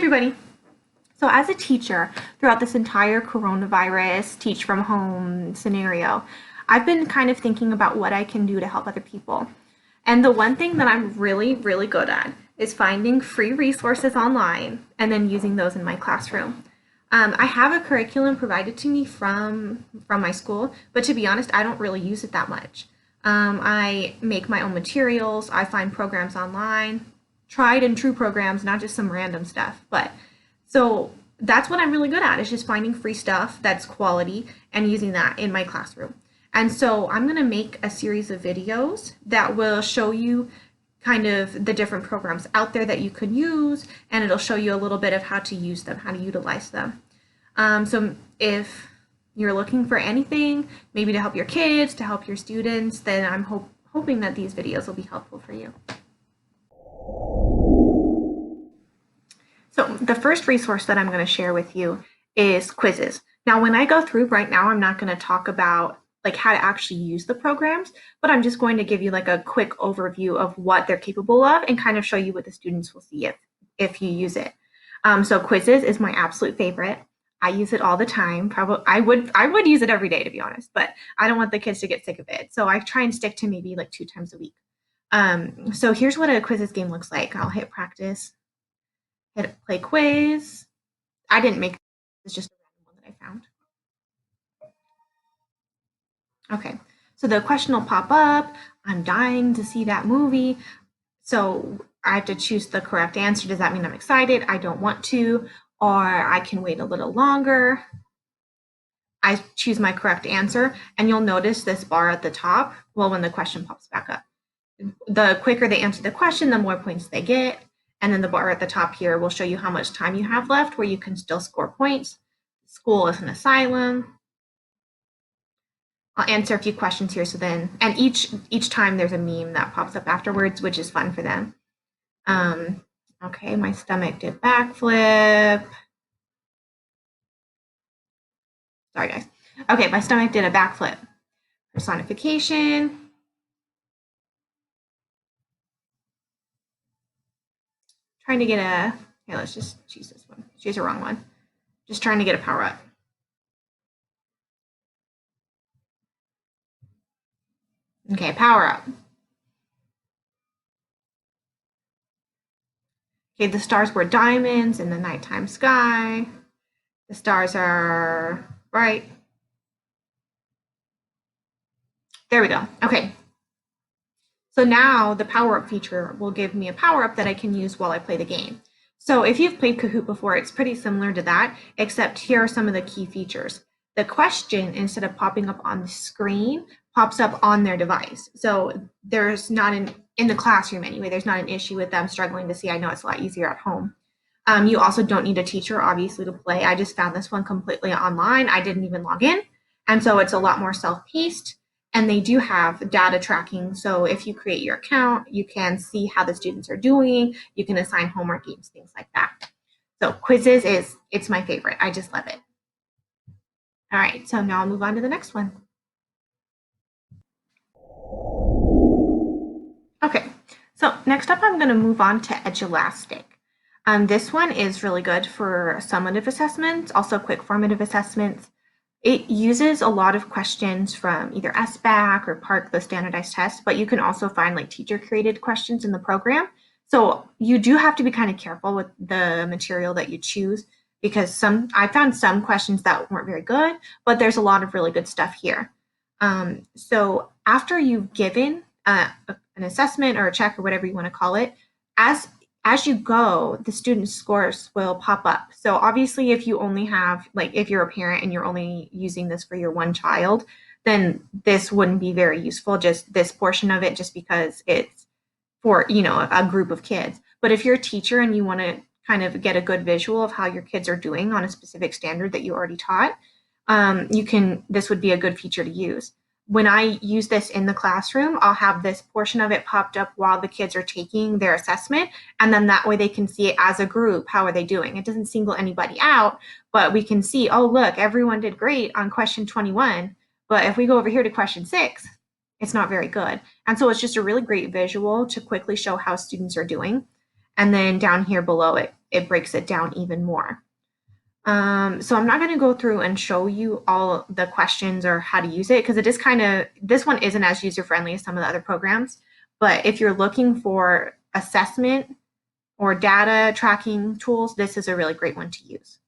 everybody. So as a teacher, throughout this entire coronavirus teach from home scenario, I've been kind of thinking about what I can do to help other people. And the one thing that I'm really, really good at is finding free resources online and then using those in my classroom. I have a curriculum provided to me from my school, but to be honest, I don't really use it that much. I make my own materials. I find programs online, tried and true programs, not just some random stuff. But so that's what I'm really good at is just finding free stuff that's quality and using that in my classroom. And so I'm going to make a series of videos that will show you kind of the different programs out there that you could use, and it'll show you a little bit of how to use them, how to utilize them. So if you're looking for anything, maybe to help your kids, to help your students, then I'm hoping that these videos will be helpful for you. So the first resource that I'm going to share with you is quizzes. Now, when I go through right now, I'm not going to talk about like how to actually use the programs, but I'm just going to give you like a quick overview of what they're capable of and kind of show you what the students will see if you use it. So quizzes is my absolute favorite. I use it all the time. Probably I would use it every day, to be honest, but I don't want the kids to get sick of it. So I try and stick to maybe like 2 times a week. So here's what a quizzes game looks like. I'll hit practice, hit play quiz. I didn't make it. It's just a random one that I found. Okay, so the question will pop up. I'm dying to see that movie. So I have to choose the correct answer. Does that mean I'm excited? I don't want to, or I can wait a little longer. I choose my correct answer, and you'll notice this bar at the top, well, when the question pops back up. The quicker they answer the question, the more points they get. And then the bar at the top here will show you how much time you have left where you can still score points. School is an asylum. I'll answer a few questions here. So then, and each time there's a meme that pops up afterwards, which is fun for them. Okay, my stomach did backflip. Sorry, guys. Okay, my stomach did a backflip. Personification. Trying to get a, here, let's just choose this one. Choose the wrong one. Just trying to get a power up. Okay, power up. Okay, the stars were diamonds in the nighttime sky. The stars are bright. There we go. Okay. So now the power up feature will give me a power up that I can use while I play the game. So if you've played Kahoot before, it's pretty similar to that, except here are some of the key features. The question, instead of popping up on the screen, pops up on their device. So there's not in the classroom anyway, there's not an issue with them struggling to see. I know it's a lot easier at home. You also don't need a teacher, obviously, to play. I just found this one completely online. I didn't even log in. And so it's a lot more self-paced. And they do have data tracking. So if you create your account, you can see how the students are doing. You can assign homework games, things like that. So quizzes it's my favorite. I just love it. All right, so now I'll move on to the next one. Okay, so next up I'm going to move on to Edulastic. This one is really good for summative assessments, also quick formative assessments. It uses a lot of questions from either SBAC or PARCC, the standardized test, but you can also find like teacher-created questions in the program. So you do have to be kind of careful with the material that you choose because I found some questions that weren't very good, but there's a lot of really good stuff here. So after you've given an assessment or a check or whatever you want to call it, as you go, the student scores will pop up. So obviously, if you only have, like if you're a parent and you're only using this for your one child, then this wouldn't be very useful, just this portion of it, just because it's for, a group of kids. But if you're a teacher and you want to kind of get a good visual of how your kids are doing on a specific standard that you already taught, this would be a good feature to use. When I use this in the classroom, I'll have this portion of it popped up while the kids are taking their assessment. And then that way they can see it as a group. How are they doing? It doesn't single anybody out, but we can see, oh, look, everyone did great on question 21. But if we go over here to question 6, it's not very good. And so it's just a really great visual to quickly show how students are doing. And then down here below it it breaks it down even more. So I'm not going to go through and show you all the questions or how to use it because it is this one isn't as user friendly as some of the other programs. But if you're looking for assessment or data tracking tools, this is a really great one to use.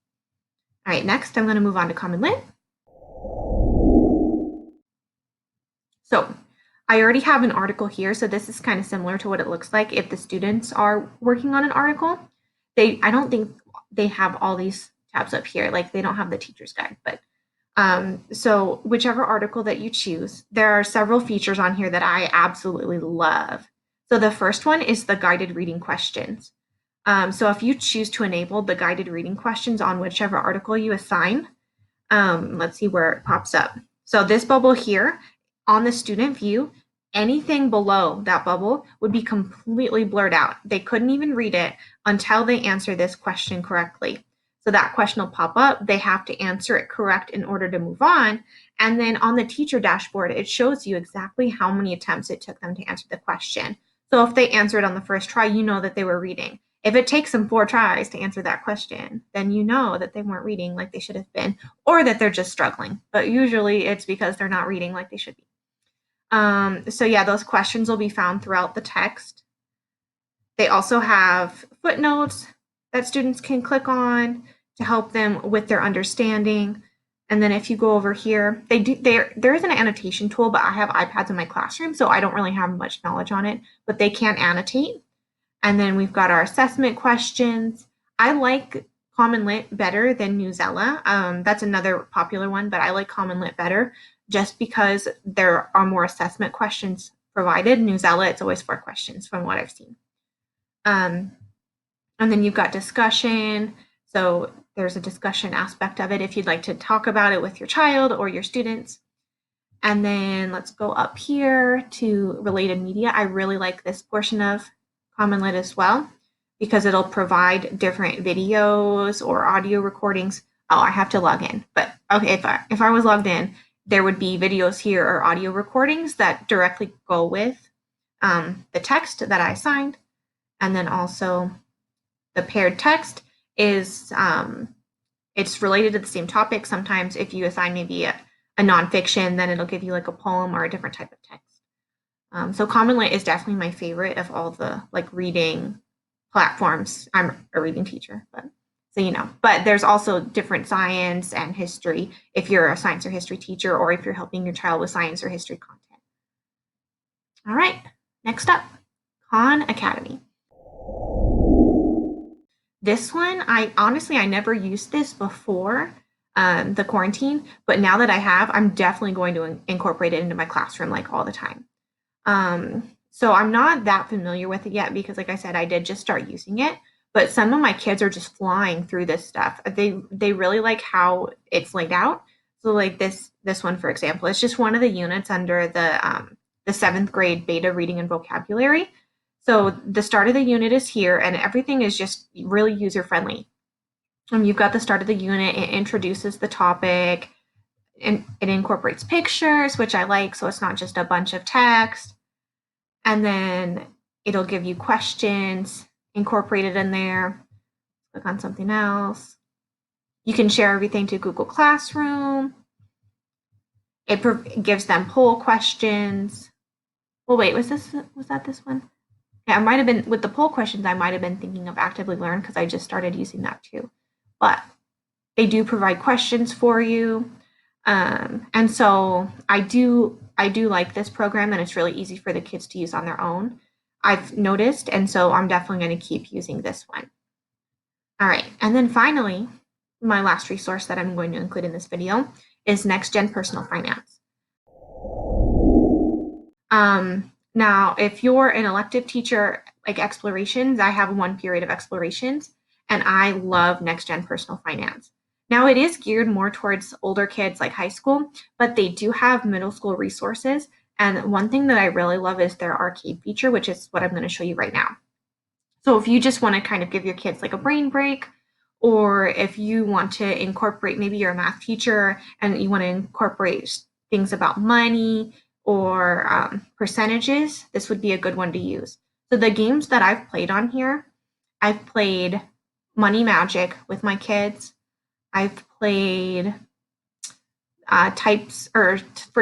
All right, next I'm going to move on to Common Lit. So I already have an article here, so this is kind of similar to what it looks like if the students are working on an article. I don't think they have all these tabs up here, like they don't have the teacher's guide, but so whichever article that you choose, there are several features on here that I absolutely love. So the first one is the guided reading questions. So if you choose to enable the guided reading questions on whichever article you assign, let's see where it pops up. So this bubble here on the student view, anything below that bubble would be completely blurred out. They couldn't even read it until they answer this question correctly. So that question will pop up. They have to answer it correct in order to move on. And then on the teacher dashboard, it shows you exactly how many attempts it took them to answer the question. So if they answered on the first try, you know that they were reading. If it takes them 4 tries to answer that question, then you know that they weren't reading like they should have been, or that they're just struggling. But usually it's because they're not reading like they should be. So yeah, those questions will be found throughout the text. They also have footnotes that students can click on to help them with their understanding. And then if you go over here, there is an annotation tool, but I have iPads in my classroom, so I don't really have much knowledge on it, but they can annotate. And then we've got our assessment questions. I like Common Lit better than Newsela. That's another popular one, but I like Common Lit better just because there are more assessment questions provided. Newsela, it's always 4 questions from what I've seen. And then you've got discussion. So there's a discussion aspect of it if you'd like to talk about it with your child or your students. And then let's go up here to related media. I really like this portion of Common Lit as well because it'll provide different videos or audio recordings. Oh, I have to log in, but okay, if I was logged in, there would be videos here or audio recordings that directly go with the text that I assigned. And then also the paired text is it's related to the same topic. Sometimes if you assign maybe a nonfiction, then it'll give you like a poem or a different type of text. So Common Lit is definitely my favorite of all the like reading platforms. I'm a reading teacher, but so you know. But there's also different science and history if you're a science or history teacher or if you're helping your child with science or history content. All right, next up, Khan Academy. This one, I never used this before the quarantine, but now that I have, I'm definitely going to incorporate it into my classroom like all the time. So I'm not that familiar with it yet because like I said, I did just start using it, but some of my kids are just flying through this stuff. They really like how it's laid out. So like this one, for example, it's just one of the units under the 7th grade beta reading and vocabulary. So the start of the unit is here and everything is just really user friendly. You've got the start of the unit, it introduces the topic, and it incorporates pictures, which I like, so it's not just a bunch of text. And then it'll give you questions incorporated in there. Click on something else. You can share everything to Google Classroom. It gives them poll questions. Well, wait, was that this one? Yeah, I might have been, with the poll questions, I might have been thinking of Actively Learn because I just started using that too. But they do provide questions for you. And so I do like this program and it's really easy for the kids to use on their own, I've noticed. And so I'm definitely going to keep using this one. All right. And then finally, my last resource that I'm going to include in this video is Next Gen Personal Finance. Now, if you're an elective teacher, like explorations, I have 1 period of explorations and I love Next Gen Personal Finance. Now it is geared more towards older kids like high school, but they do have middle school resources. And one thing that I really love is their arcade feature, which is what I'm going to show you right now. So if you just want to kind of give your kids like a brain break, or if you want to incorporate, maybe you're a math teacher and you want to incorporate things about money or percentages, this would be a good one to use. So the games that I've played on here, I've played Money Magic with my kids. I've played for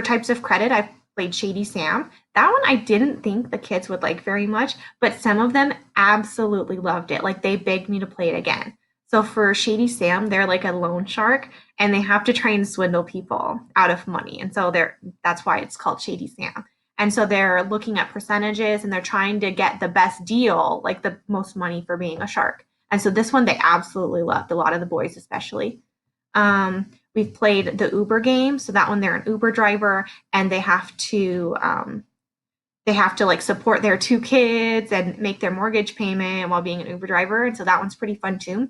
types of credit, I've played Shady Sam. That one I didn't think the kids would like very much, but some of them absolutely loved it. Like they begged me to play it again. So for Shady Sam, they're like a loan shark and they have to try and swindle people out of money. And so that's why it's called Shady Sam. And so they're looking at percentages and they're trying to get the best deal, like the most money for being a shark. And so this one they absolutely loved, a lot of the boys especially. We've played the Uber game, so that one they're an Uber driver and they have to like support their two kids and make their mortgage payment while being an Uber driver, and so that one's pretty fun too.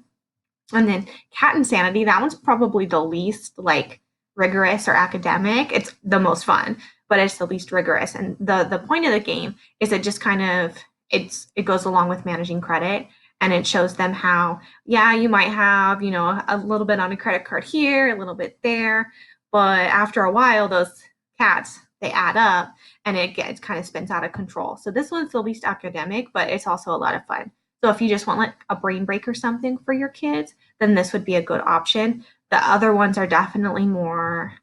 And then Cat Insanity, that one's probably the least like rigorous or academic. It's the most fun, but it's the least rigorous. And the point of the game is it just kind of it goes along with managing credit and it shows them how, yeah, you might have, a little bit on a credit card here, a little bit there, but after a while those cats they add up and it kind of spins out of control. So this one's the least academic, but it's also a lot of fun. So if you just want like a brain break or something for your kids, then this would be a good option. The other ones are definitely more,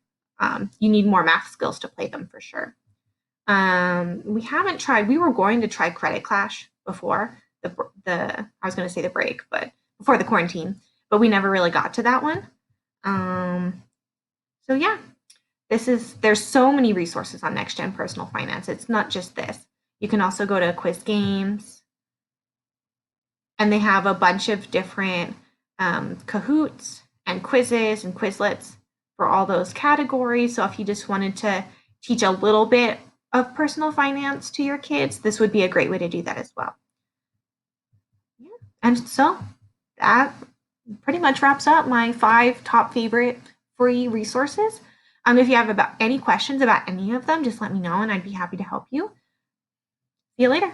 you need more math skills to play them for sure. We were going to try Credit Clash before I was going to say the break, but before the quarantine, but we never really got to that one. So yeah, there's so many resources on Next Gen Personal Finance. It's not just this. You can also go to quiz games, and they have a bunch of different Kahoots and quizzes and Quizlets for all those categories. So if you just wanted to teach a little bit of personal finance to your kids, this would be a great way to do that as well. Yeah. And so that pretty much wraps up my 5 top favorite free resources. If you have any questions about any of them, just let me know and I'd be happy to help you. See you later.